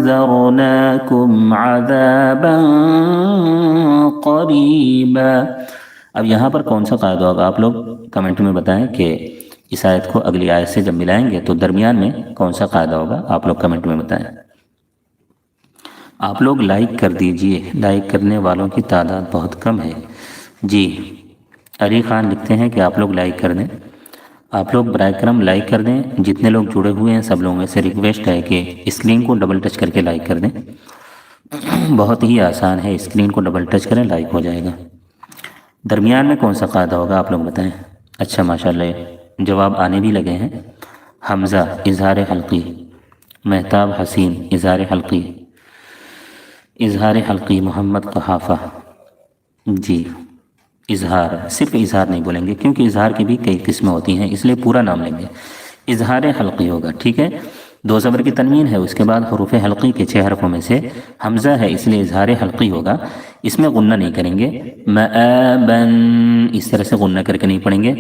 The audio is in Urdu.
أنذرناكم عذابا قریبا. اب یہاں پر کون سا قاعدہ ہوگا آپ لوگ کمنٹ میں بتائیں کہ اس آیت کو اگلی آیت سے جب ملائیں گے تو درمیان میں کون سا قاعدہ ہوگا، آپ لوگ کمنٹ میں بتائیں. آپ لوگ لائک کر دیجئے، لائک کرنے والوں کی تعداد بہت کم ہے. جی علی خان لکھتے ہیں کہ آپ لوگ لائک کر دیں. آپ لوگ برائے کرم لائک کر دیں. جتنے لوگ جڑے ہوئے ہیں سب لوگوں سے ریکویسٹ ہے کہ اسکرین کو ڈبل ٹچ کر کے لائک کر دیں. بہت ہی آسان ہے، اسکرین کو ڈبل ٹچ کریں لائک ہو جائے گا. درمیان میں کون سا قاعدہ ہوگا آپ لوگ بتائیں. اچھا ماشاءاللہ جواب آنے بھی لگے ہیں. حمزہ اظہار حلقی، مہتاب حسین اظہار حلقی، اظہار حلقی محمد قحافہ. جی اظہار، صرف اظہار نہیں بولیں گے کیونکہ اظہار کی بھی کئی قسمیں ہوتی ہیں، اس لیے پورا نام لیں گے. اظہار حلقی ہوگا، ٹھیک ہے. دو زبر کی تنوین ہے، اس کے بعد حروف حلقی کے 6 حرفوں میں سے حمزہ ہے، اس لیے اظہار حلقی ہوگا. اس میں غنہ نہیں کریں گے. مآبن اس طرح سے غنہ کر کے نہیں پڑھیں گے.